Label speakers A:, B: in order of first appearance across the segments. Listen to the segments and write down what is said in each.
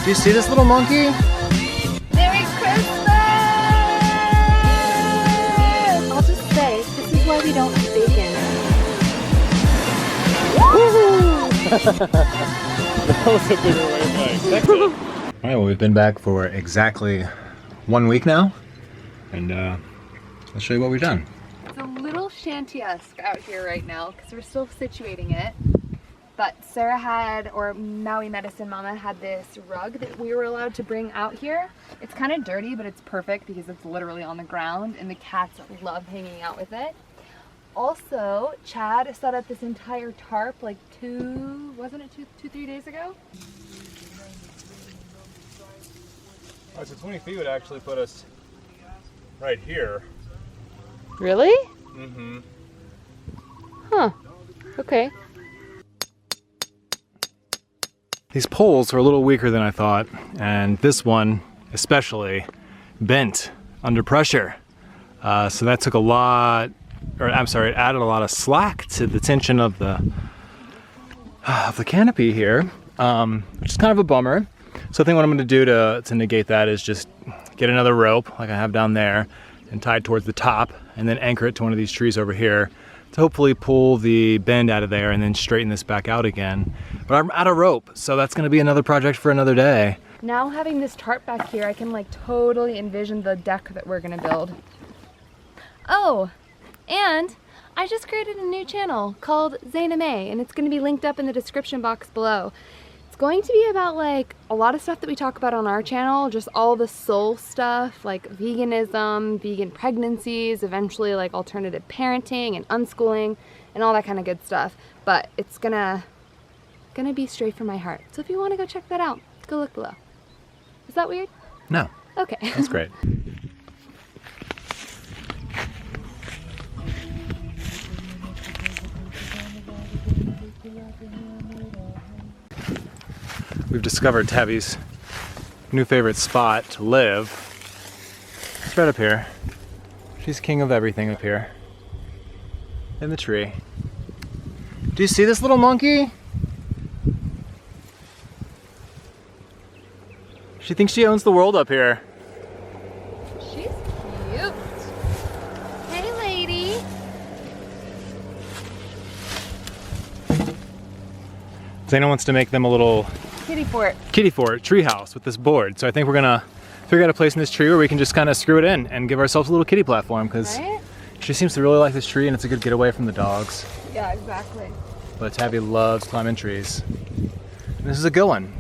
A: Do you see this little monkey?
B: Merry Christmas! I'll just say, this is why we don't eat bacon.
A: That was a bigger way than I expected. Alright, well, we've been back for exactly 1 week now, and I'll show you what we've done.
B: It's a little shanty-esque out here right now because we're still situating it. But Sarah had, or Maui Medicine Mama had this rug that we were allowed to bring out here. It's kind of dirty, but it's perfect because it's literally on the ground and the cats love hanging out with it. Also, Chad set up this entire tarp like 3 days ago?
A: Alright, so 20 feet would actually put us right here.
B: Really?
A: Mm-hmm.
B: Huh. Okay.
A: These poles are a little weaker than I thought, and this one especially bent under pressure. So that took a lot, or I'm sorry, it added a lot of slack to the tension of the canopy here, which is kind of a bummer. So I think what I'm going to do to negate that is just get another rope like I have down there and tie it towards the top, and then anchor it to one of these trees over here to hopefully pull the bend out of there and then straighten this back out again. But I'm out of rope, so that's gonna be another project for another day.
B: Now having this tarp back here, I can like totally envision the deck that we're gonna build. Oh, and I just created a new channel called Zaynah, and it's gonna be linked up in the description box below. It's going to be about like a lot of stuff that we talk about on our channel, just all the soul stuff, like veganism, vegan pregnancies, eventually like alternative parenting and unschooling and all that kind of good stuff. But it's gonna be straight from my heart. So if you want to go check that out, go look below. Is that weird?
A: No.
B: Okay.
A: That's great. We've discovered Tabby's new favorite spot to live. It's right up here. She's king of everything up here. In the tree. Do you see this little monkey? She thinks she owns the world up here.
B: She's cute. Hey, lady.
A: Zaynah wants to make them a little
B: Kitty fort
A: tree house with this board. So I think we're gonna figure out a place in this tree where we can just kind of screw it in and give ourselves a little kitty platform, because she seems to really like this tree and it's a good getaway from the dogs.
B: Yeah, exactly.
A: But Tabby loves climbing trees. And this is a good one.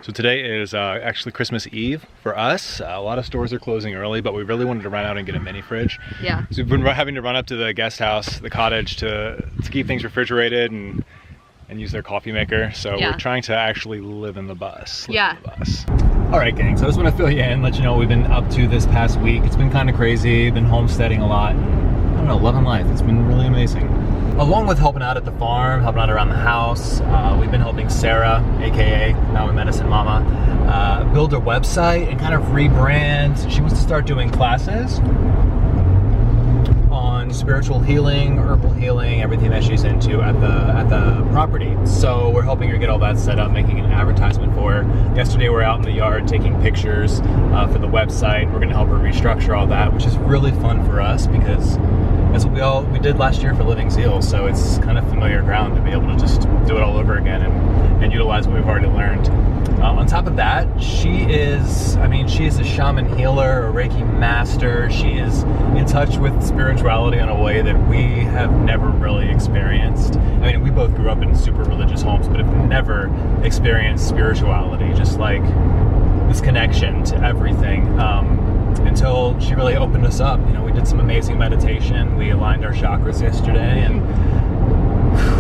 A: So today is actually Christmas Eve for us. A lot of stores are closing early, but we really wanted to run out and get a mini fridge.
B: Yeah.
A: So we've been having to run up to the guest house, the cottage, to keep things refrigerated and use their coffee maker. So we're trying to actually live in the bus. All right, gang, so I just want to fill you in, let you know what we've been up to this past week. It's been kind of crazy, been homesteading a lot. I don't know, loving life. It's been really amazing. Along with helping out at the farm, helping out around the house, we've been helping Sarah, aka Maui Medicine Mama, build her website and kind of rebrand. She wants to start doing classes on spiritual healing, herbal healing, everything that she's into at the property. So we're helping her get all that set up, making an advertisement for her. Yesterday we're out in the yard taking pictures for the website. We're gonna help her restructure all that, which is really fun for us because that's what we did last year for livingZEAL. So it's kind of familiar ground to be able to just do it all over again and utilize what we've already learned. On top of that, she is a shaman healer, a Reiki master. She is in touch with spirituality in a way that we have never really experienced. I mean, we both grew up in super religious homes, but have never experienced spirituality, just like this connection to everything. Until she really opened us up. You know, we did some amazing meditation. We aligned our chakras yesterday, and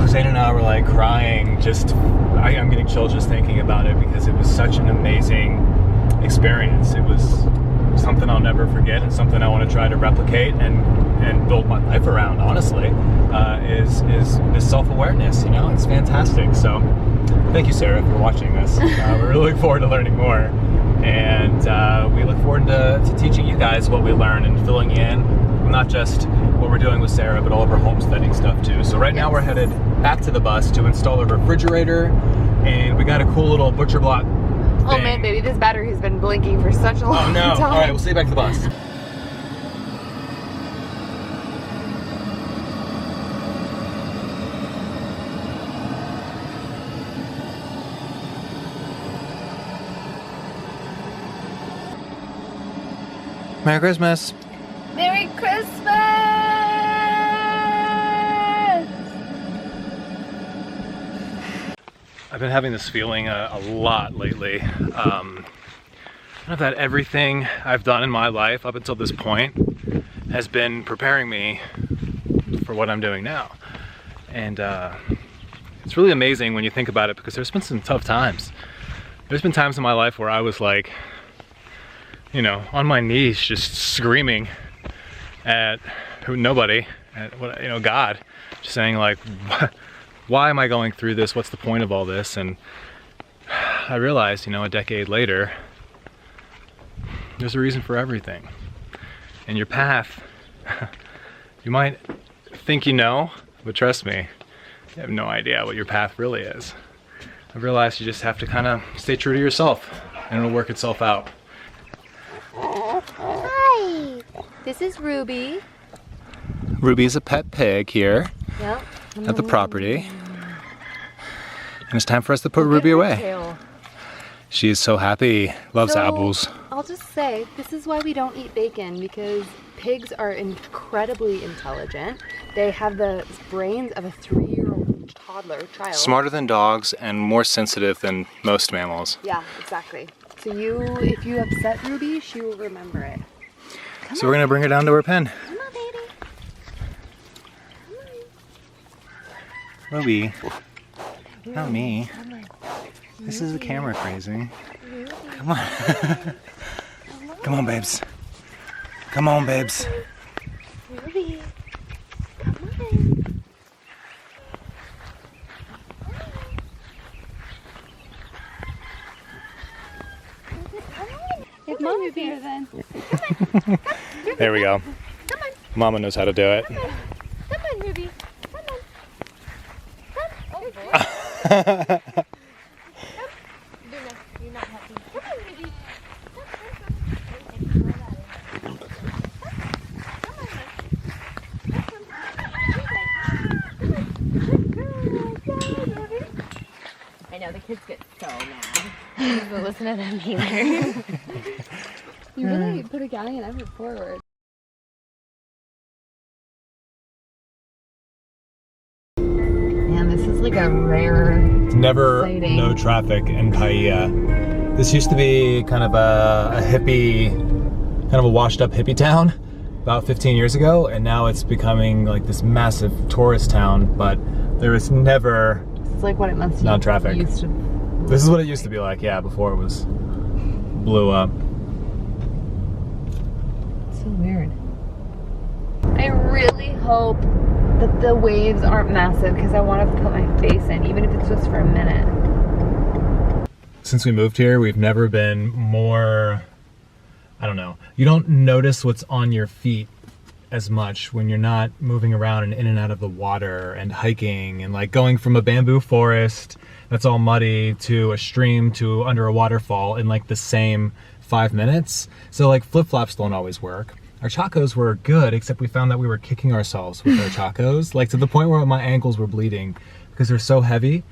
A: Zaynah and I were like crying. I'm getting chills just thinking about it because it was such an amazing experience. It was something I'll never forget and something I want to try to replicate and build my life around, honestly, is self-awareness. You know, it's fantastic. So thank you, Sarah, for watching this. We're really looking forward to learning more. And we look forward to teaching you guys what we learn and filling in not just what we're doing with Sarah, but all of our homesteading stuff too. So right now we're headed back to the bus to install a refrigerator and we got a cool little butcher block thing.
B: Oh man, baby, this battery has been blinking for such a long time.
A: All right, we'll see you back to the bus. Merry Christmas.
B: Merry Christmas!
A: I've been having this feeling a lot lately. That everything I've done in my life up until this point has been preparing me for what I'm doing now. And it's really amazing when you think about it, because there's been some tough times. There's been times in my life where I was like, you know, on my knees just screaming at nobody, at what, you know, God, just saying like, why am I going through this? What's the point of all this? And I realized, you know, a decade later, there's a reason for everything. And your path, you might think you know, but trust me, you have no idea what your path really is. I've realized you just have to kind of stay true to yourself, and it'll work itself out.
B: Hi, this is Ruby.
A: Ruby's a pet pig here
B: Yep.
A: at the property. And it's time for us to put Ruby away. She is so happy, loves apples.
B: I'll just say, this is why we don't eat bacon, because pigs are incredibly intelligent. They have the brains of a 3-year-old toddler child.
A: Smarter than dogs and more sensitive than most mammals.
B: Yeah, exactly. So if you upset Ruby, she will remember it.
A: So we're gonna bring her down to her pen.
B: Come on, baby.
A: Ruby, not me. This is a camera crazy. Come on. Come on, babes. Come on, babes.
B: Ruby, come on. If Mommy's here, then.
A: There we go.
B: Come on.
A: Mama knows how to do it.
B: Come on, Ruby. Come on. Come. You're not happy. Come on, Ruby. I know, the kids get so mad. But listen to them either. You really put a galleon effort forward. Man, this is like a rare
A: Never
B: sighting.
A: no traffic in Paia. This used to be kind of a hippie, kind of a washed up hippie town about 15 years ago, and now it's becoming like this massive tourist town, but there was never
B: It's like what it must
A: non-traffic.
B: used to.
A: This is what it used to be like, yeah, before it was blew up.
B: So weird. I really hope that the waves aren't massive, because I want to put my face in, even if it's just for a minute.
A: Since we moved here, we've never been more, I don't know, you don't notice what's on your feet as much when you're not moving around and in and out of the water and hiking and like going from a bamboo forest that's all muddy to a stream to under a waterfall in like the same 5 minutes. So like flip-flops don't always work. Our chacos were good, except we found that we were kicking ourselves with our chacos, like to the point where my ankles were bleeding because they're so heavy.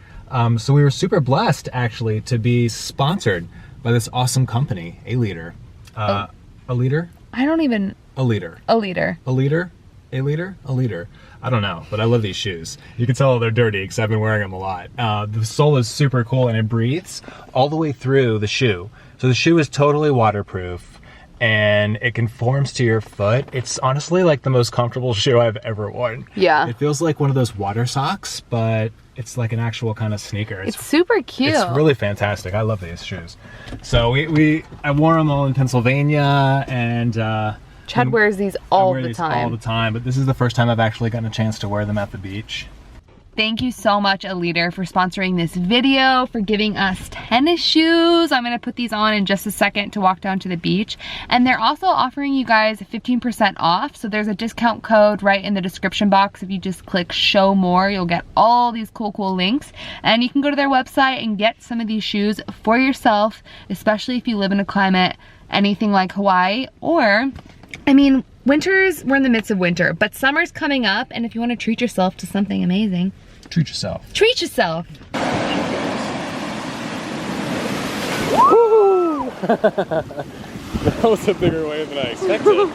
A: So we were super blessed actually to be sponsored by this awesome company, A Liter. A liter?
B: I don't even.
A: A liter.
B: A liter.
A: A liter? A liter? A liter. I don't know, but I love these shoes. You can tell they're dirty because I've been wearing them a lot. The sole is super cool and it breathes all the way through the shoe. So the shoe is totally waterproof and it conforms to your foot. It's honestly like the most comfortable shoe I've ever worn.
B: Yeah.
A: It feels like one of those water socks, but it's like an actual kind of sneaker.
B: It's super cute.
A: It's really fantastic. I love these shoes. So I wore them all in Pennsylvania, and
B: Chad wears these all the time.
A: All the time, but this is the first time I've actually gotten a chance to wear them at the beach.
B: thank you so much, Aliter, for sponsoring this video, for giving us tennis shoes. I'm gonna put these on in just a second to walk down to the beach. And they're also offering you guys 15% off. So there's a discount code right in the description box. If you just click show more, you'll get all these cool links. And you can go to their website and get some of these shoes for yourself, especially if you live in a climate anything like Hawaii. Or, I mean, we're in the midst of winter, but summer's coming up, and if you want to treat yourself to something amazing,
A: treat yourself.
B: Treat yourself.
A: Woo! That was a bigger wave than I expected.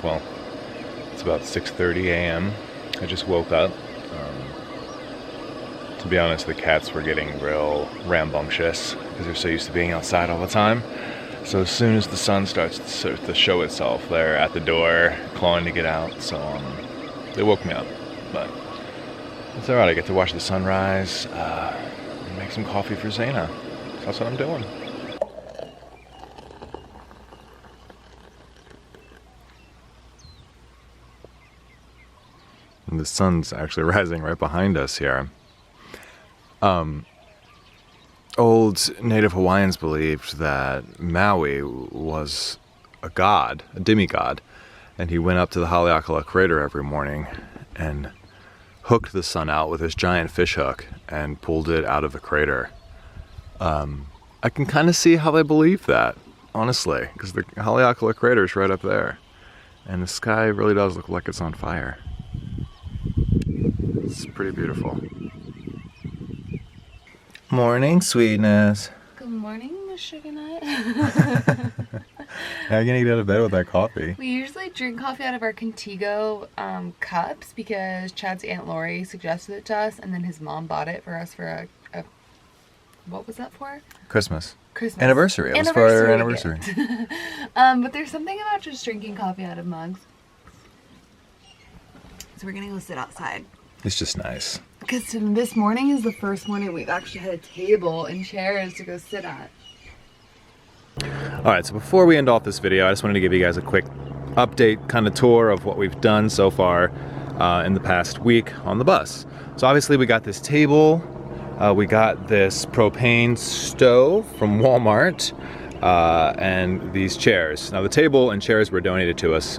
A: Well, it's about 6:30 a.m. I just woke up. To be honest, the cats were getting real rambunctious because they're so used to being outside all the time. So as soon as the sun starts to show itself, they're at the door clawing to get out. So they woke me up, but it's alright. I get to watch the sunrise and make some coffee for Zaynah. So that's what I'm doing. And the sun's actually rising right behind us here. Old Native Hawaiians believed that Maui was a god, a demigod, and he went up to the Haleakala crater every morning and hooked the sun out with his giant fish hook and pulled it out of the crater. I can kind of see how they believe that, honestly, because the Haleakala crater is right up there, and the sky really does look like it's on fire. It's pretty beautiful. Morning, sweetness.
B: Good morning, Miss Sugar Nut.
A: How are you gonna get out of bed with that coffee?
B: We usually drink coffee out of our Contigo cups because Chad's Aunt Lori suggested it to us, and then his mom bought it for us for a what was that for?
A: Christmas.
B: Christmas.
A: Anniversary. It was for our anniversary.
B: But there's something about just drinking coffee out of mugs. So we're gonna go sit outside.
A: It's just nice.
B: Because this morning is the first morning we've actually had a table and chairs to go sit at.
A: Alright, so before we end off this video, I just wanted to give you guys a quick update, kind of tour of what we've done so far in the past week on the bus. So obviously we got this table, we got this propane stove from Walmart, and these chairs. Now the table and chairs were donated to us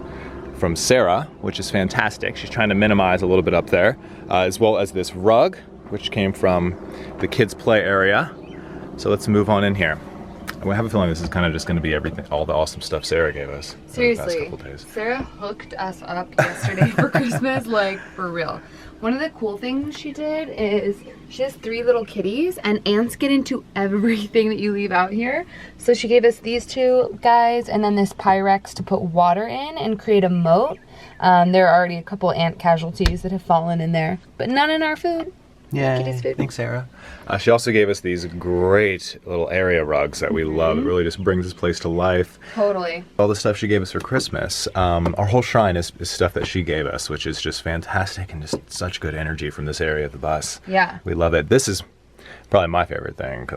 A: from Sarah, which is fantastic. She's trying to minimize a little bit up there, as well as this rug, which came from the kids' play area. So let's move on in here. I have a feeling this is kind of just going to be everything, all the awesome stuff Sarah gave us.
B: Seriously,
A: the past couple days.
B: Sarah hooked us up yesterday for Christmas, like for real. One of the cool things she did is she has 3 little kitties, and ants get into everything that you leave out here. So she gave us these 2 guys and then this Pyrex to put water in and create a moat. There are already a couple ant casualties that have fallen in there, but none in our food.
A: Yeah, thanks Sarah. She also gave us these great little area rugs that we love. It really just brings this place to life.
B: Totally.
A: All the stuff she gave us for Christmas. Our whole shrine is stuff that she gave us, which is just fantastic and just such good energy from this area of the bus.
B: Yeah.
A: We love it. This is probably my favorite thing.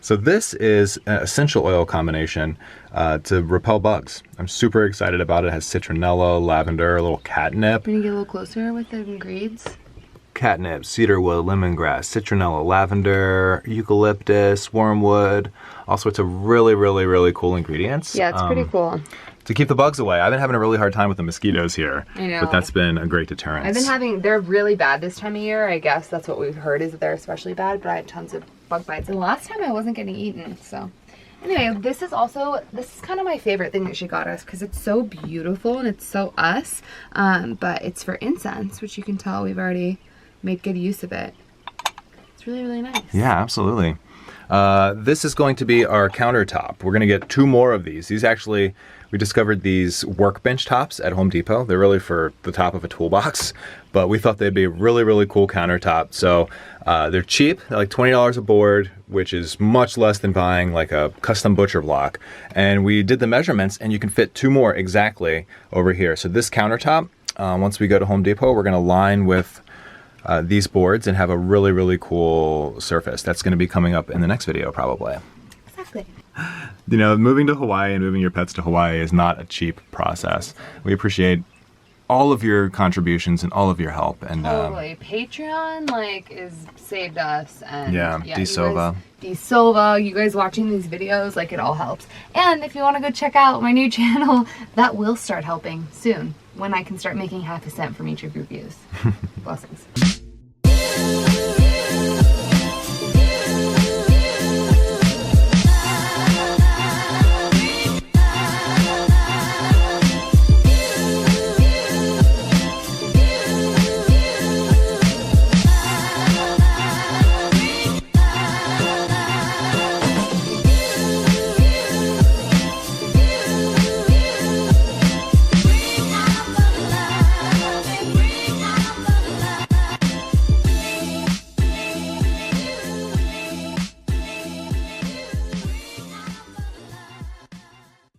A: So this is an essential oil combination to repel bugs. I'm super excited about it. It has citronella, lavender, a little catnip.
B: Can you get a little closer with the ingredients?
A: Catnip, cedarwood, lemongrass, citronella, lavender, eucalyptus, wormwood, all sorts of really, really, really cool ingredients.
B: Yeah, it's pretty cool.
A: to keep the bugs away. I've been having a really hard time with the mosquitoes here.
B: I know.
A: But that's been a great deterrent.
B: I've been having, they're really bad this time of year. I guess that's what we've heard, is that they're especially bad, but I had tons of bug bites. And the last time I wasn't getting eaten, so. Anyway, this is kind of my favorite thing that she got us because it's so beautiful and it's so us. But it's for incense, which you can tell we've already made good use of it. It's really, really nice.
A: Yeah, absolutely. This is going to be our countertop. We're going to get 2 more of these. These actually, we discovered these workbench tops at Home Depot. They're really for the top of a toolbox, but we thought they'd be a really, really cool countertop. So they're cheap. They're like $20 a board, which is much less than buying like a custom butcher block. And we did the measurements and you can fit 2 more exactly over here. So this countertop, once we go to Home Depot, we're going to line with these boards and have a really, really cool surface. That's going to be coming up in the next video probably.
B: Exactly.
A: You know, moving to Hawaii and moving your pets to Hawaii is not a cheap process. We appreciate all of your contributions and all of your help. And
B: totally. Patreon, like, is saved us. And
A: yeah, DeSilva.
B: DeSilva, you guys watching these videos, like, it all helps. And if you want to go check out my new channel, that will start helping soon, when I can start making half a cent from each of your views. Blessings.